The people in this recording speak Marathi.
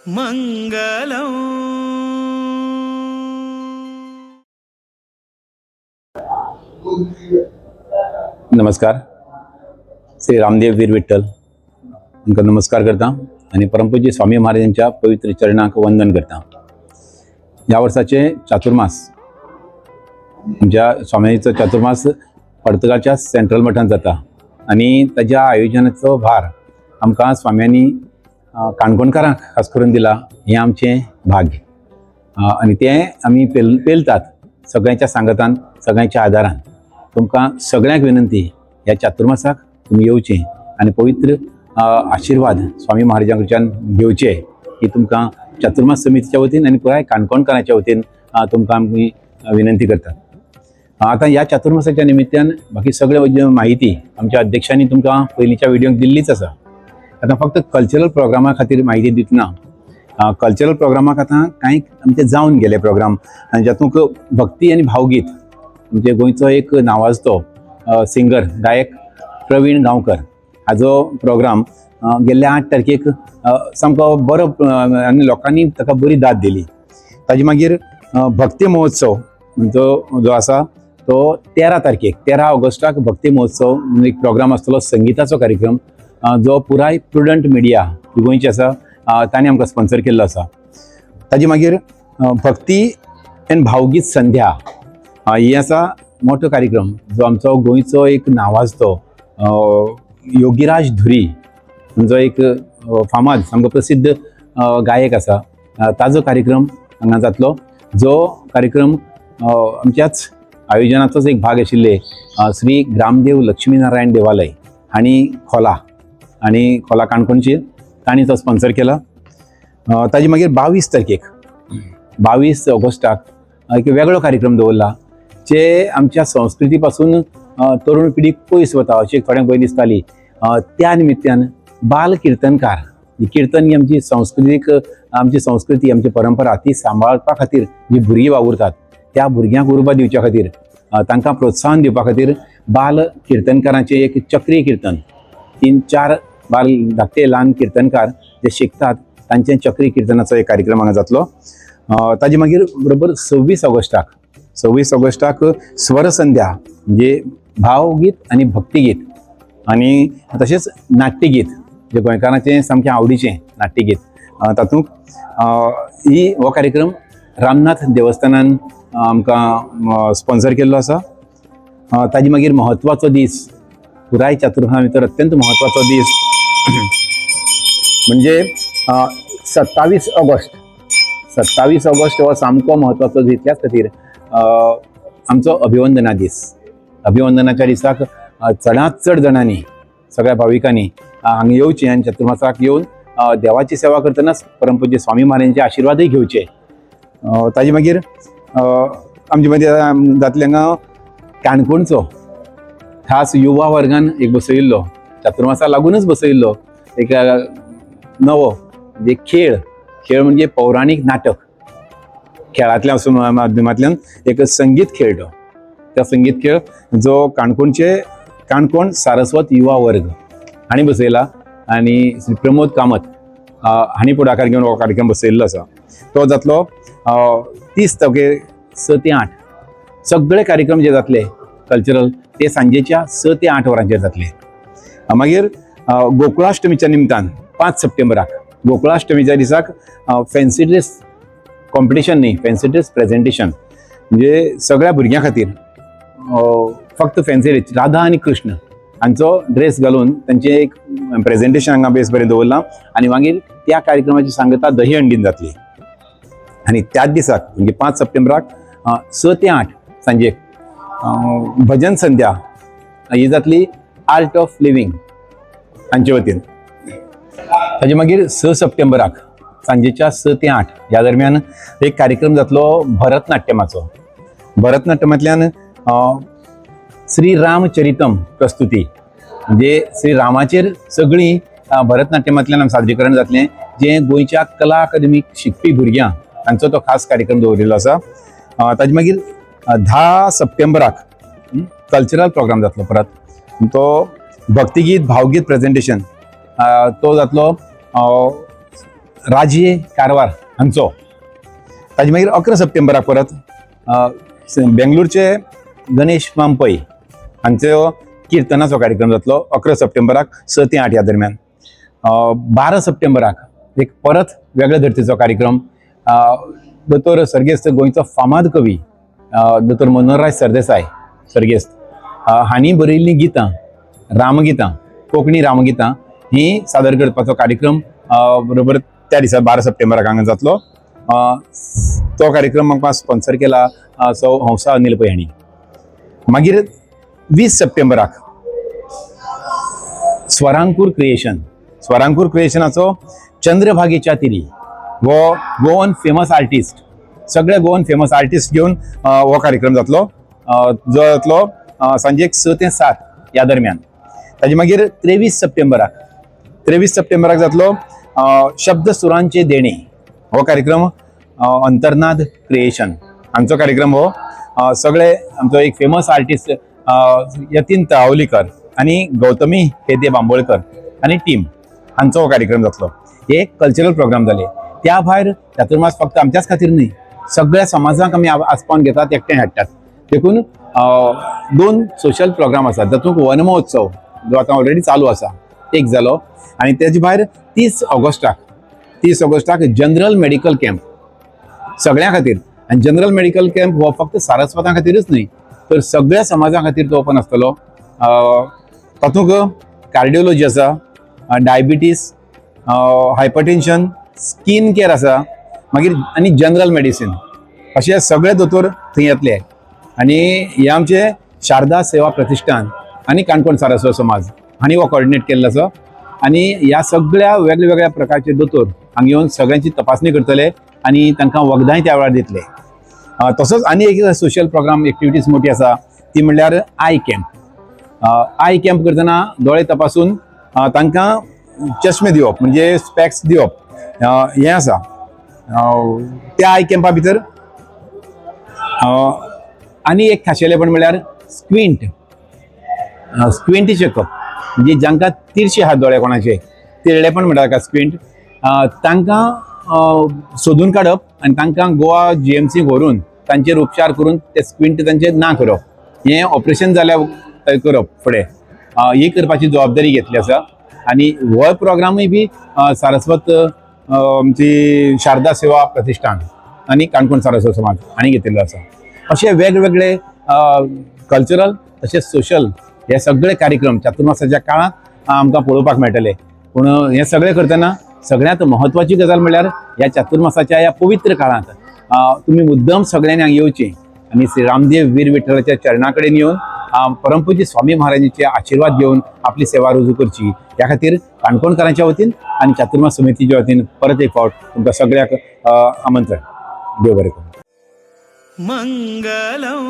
मंगलम. नमस्कार. श्री रामदेव वीर विठ्ठल हांकां नमस्कार करता आणि परमपूज्य स्वामी महाराजांच्या पवित्र चरणांक वंदन करता. ह्या वर्साचे चातुर्मास आमच्या स्वामीचो चातुर्मास पर्तगाळच्या सेंट्रल मठांत जाता आणि ताच्या आयोजनाचो भार आमकां स्वाम्यांनी काणकोणकारांक खास करून दिला. हें आमचें भाग्य आणि तें आमी पेलतात सगळ्यांच्या सांगतान, सगळ्यांच्या आदारान. तुमकां सगळ्यांक विनंती, ह्या चातुर्मासाक तुमी येवचें आणि पवित्र आशिर्वाद स्वामी महाराजां कडच्यान घेवचे ही तुमकां चातुर्मास समितीच्या वतीन आणि पुराय काणकोणकारांच्या वतीन तुमकां आमी विनंती करतात. आता ह्या चातुर्मासाच्या निमित्तान बाकी सगळे माहिती आमच्या अध्यक्षांनी तुमकां पयलींच्या व्हिडिओक दिल्लीच आसा. आता फक्त कल्चरल प्रोग्रामा खातीर म्हायती दितना, कल्चरल प्रोग्रामाक आतां कांय आमचे जावन गेले प्रोग्राम, जातूंत भक्ती आनी भावगीत म्हणजे गोंयचो एक नावाजतो सिंगर गायक प्रवीण गांवकर हाजो प्रोग्राम गेल्ल्या 8 तारखेक सामको बरो आनी लोकांनी ताका बरी दाद दिली. ताजे मागीर भक्ती महोत्सव जो आसा तो 13 तारखेक 13 ऑगस्टाक भक्ती महोत्सव म्हणून एक प्रोग्राम आसतलो, संगीताचो कार्यक्रम जो पुराय प्रुडंट मिडिया जी गोंयची आसा तांणी आमकां स्पॉन्सर केल्लो आसा. ताजे मागीर भक्ती एन भावगीत संध्या ही आसा मोठो कार्यक्रम जो आमचो गोंयचो एक नावाजतो योगीराज धुरी जो एक फामाद सामको प्रसिद्ध गायक आसा, ताजो कार्यक्रम हांगा जातलो. जो कार्यक्रम आमच्याच आयोजनाचोच एक भाग आशिल्ले श्री ग्रामदेव लक्ष्मीनारायण देवालय हांणी खोला काणकोणची तांणी तो स्पॉन्सर केला. ताजे मागीर 22 तारखेक 22 ऑगस्टाक एक वेगळो कार्यक्रम दवरला जे आमच्या संस्कृती पासून तरुण पिढीक पयस वता अशी थोड्यांक भंय दिसताली. त्या निमित्तान बाल कीर्तनकार ही कीर्तन ही आमची संस्कृती आमची परंपरा ती सांबाळपा खातीर जी भुरगीं वावुरतात त्या भुरग्यांक उर्बा दिवच्या खातीर तांकां प्रोत्साहन दिवपा खातीर बाल कीर्तनकारांचे एक चक्री कीर्तन 3-4 बाल धाकटे ल्हान कीर्तनकार जे शिकतात तांचे चक्री कीर्तनाचो एक कार्यक्रम हांगा जातलो. ताजे मागीर बरोबर 26 ऑगस्टाक स्वर संध्या म्हणजे भावगीत आणि भक्तिगीत आणि तशेंच नाट्यगीत जे गोंयकारांचें सामकें आवडीचें नाट्यगीत तातूंत हो कार्यक्रम रामनाथ देवस्थानान आमकां स्पॉन्सर केल्लो आसा. ताजे मागीर म्हत्वाचो दीस पुराय चातुर्मासा भितर अत्यंत म्हत्वाचो दीस म्हणजे 27 ऑगस्ट हो सामको म्हत्वाचो दीस. त्याच खातीर आमचो अभिवंदना दीस. अभिवंदनाच्या दिसाक चडांत चड जाणांनी सगळ्या भाविकांनी हांगा येवचें आनी चातुर्मासाक येवन देवाची सेवा करतनाच परमपूज्य स्वामी महाराजांचे आशिर्वादय घेवचे. ताजे मागीर आमचे मदीं जातले हांगा काणकोणचो खास युवा वर्गान एक बसयिल्लो चातुर्मासा लागूनच बसयिल्लो एक नवो म्हणजे खेळ म्हणजे पौराणीक नाटक खेळांतल्या माध्यमांतल्यान एक संगीत खेळ तो. त्या संगीत खेळ जो काणकोण सारस्वत युवा वर्ग हांणी बसयला आणि श्री प्रमोद कामत हांणी पुढाकार घेवन हो कार्यक्रम बसयल्लो आसा. तो जातलो 30 तारखेर 6 ते 8. सगळे कार्यक्रम जे जातले कल्चरल ते सांजेच्या 6 ते 8 वरांचेर जातले. मागीर गोकुळाष्टमीच्या निमतान 5 सप्टेंबराक गोकुळाष्टमीच्या दिसाक फॅन्सी ड्रेस कॉम्पिटिशन न्ही, फॅन्सी ड्रेस प्रेझेंटेशन म्हणजे सगळ्या भुरग्यां खातीर फक्त फॅन्सी ड्रेस राधा आनी कृष्ण हांचो ड्रेस घालून तांचे एक प्रेझेंटेशन हांगा बेस बरें दवरलां आणि मागीर त्या कार्यक्रमाची सांगता दही हंडीन जातली. आणि त्याच दिसाक म्हणजे 5 सप्टेंबराक 6 ते 8 सांजेक भजन संध्या ही जातली आर्ट ऑफ लिव्हिंग हांचे वतीन. ताजे मागीर 6 सप्टेंबराक सांजेच्या 6 ते 8 ह्या दरम्यान एक कार्यक्रम जातलो भरतनाट्यमाचो. भरतनाट्यमांतल्यान श्री रामचरितम प्रस्तुती म्हणजे श्री रामाचेर सगळी भरतनाट्यमांतल्यान सादरीकरण जातलें जे गोंयच्या कला अकादमीक शिकपी भुरग्यां तांचो तो खास कार्यक्रम दवरिल्लो आसा. ताजे मागीर 10 सप्टेंबराक कल्चरल प्रोग्राम जातलो परत. तो भक्तिगीत भावगीत प्रेझेंटेशन तो जातलो राजे कारवार हांचो. ताजे मागीर 11 सप्टेंबराक परत बेंगलोरचे गणेश मांपय हांचो किर्तनाचो कार्यक्रम जातलो 11 सप्टेंबराक 6 ते 8 ह्या दरम्यान. 12 सप्टेंबराक एक परत वेगळ्या धर्तीचो कार्यक्रम. दोतोर सर्गेस्त गोंयचो फामाद कवी दोतोर मनोहरराय सरदेसाय सर्गेस्त हांणी बरयल्लीं गितां, रामगितां, कोंकणी रामगितां ही सादर करपाचो कार्यक्रम बरोबर त्या दिसा 12 सप्टेंबराक हांगा जातलो. तो कार्यक्रम म्हाका स्पॉन्सर केला सौ हंसा अनिल पै हांणी. मागीर 20 सप्टेंबराक स्वरांकूर क्रिएशनाचो चंद्रभागेच्या तिरी वो गोवन फेमस आर्टिस्ट, सगळे गोवन फेमस आर्टिस्ट घेवन हो कार्यक्रम जातलो, जो जातलो सांजे 6 ते 7 ह्या दरम्यान. ताजे मागीर 23 सप्टेंबराक जातलो शब्द सुरांचे देणे हो कार्यक्रम. अंतर्नाद क्रिएशन हांचो कार्यक्रम हो. सगळे आमचो एक फेमस आर्टिस्ट यतीन तळावलीकर आनी गौतमी हेदे बांबोळकर आनी टीम हांचो हो कार्यक्रम जातलो. हे कल्चरल प्रोग्राम जाले. त्या भायर चातुर्मास फक्त आमच्याच खातीर न्ही, सगळ्या समाजाक आमी आस्पावन घेतात, एकठांय हाडटात. देखून 2 सोशल प्रोग्राम आसात, जातूंत वन महोत्सव जो आतां ऑलरेडी चालू आसा एक जालो, आनी तेजे भायर 30 ऑगस्टाक जनरल मेडिकल कॅम्प सगळ्यां खातीर. आनी जनरल मेडिकल कॅम्प हो फक्त सारस्वतां खातीरच न्ही तर सगळ्या समाजा खातीर तो ओपन आसतलो. तातूंत कार्डिओलॉजी आसा, डायबिटीस, हायपरटेन्शन, स्कीन केअर आसा, मागीर आनी जनरल मेडिसीन अशे सगळे दोतोर थंय येतले. आनी हे आमचे शारदा सेवा प्रतिश्ठान आनी काणकोण सारस्वत समाज हांणी हो कॉर्डिनेट केल्लो आसा. आनी ह्या सगळ्या वेगळ्या प्रकारचे दोतोर हांगा येवन सगळ्यांची तपासणी करतले आनी तांकां वखदांय त्या वेळार दितले. तसोच आनी एक सोशल प्रोग्राम एक्टिविटीज मोठी आसा ती म्हणल्यार आय कॅम्प करतना दोळे तपासून तांकां चश्मे दिवप म्हणजे स्पेक्स दिवप हें आसा. त्या आय कॅम्पा भितर आनी एक खाशेलेपण म्हणल्यार स्क्विंट चेकअप म्हणजे जांकां तिरशे आहात दोळे कोणाचे तिरळेपण म्हणटा ताका स्क्विंट, तांकां सोदून काडप आनी तांकां गोवा GMC व्हरून तांचेर उपचार करून ते स्क्विंट तांचे ना करप, हें ऑपरेशन जाल्यार करप फुडें, ही करपाची जबाबदारी घेतली आसा. आनी हो प्रोग्रामूय बी सारस्वत आमची शारदा सेवा प्रतिश्ठान आनी काणकोण सारस्वत समाज हांणी घेतिल्लो आसा. अशे वेगवेगळे कल्चरल तशेंच सोशल हे सगळे कार्यक्रम चातुर्मासाच्या काळात आमकां पळोवपाक मेळटले. पूण हे सगळे करतना सगळ्यांत महत्वाची गजाल म्हणल्यार ह्या चातुर्मासाच्या ह्या पवित्र काळांत तुमी मुद्दम सगळ्यांनी हांगा येवचें आनी श्री रामदेव वीर विठ्ठलाच्या चरणा कडेन येवन परमपूज्य स्वामी महाराजांचे आशिर्वाद घेवन आपली सेवा रुजू करची. ह्या खातीर काणकोणकारांच्या वतीन आनी चातुर्मास समितीच्या वतीन परत एक फावट तुमकां सगळ्याक आमंत्रण. देव बरें करूं. मंगलम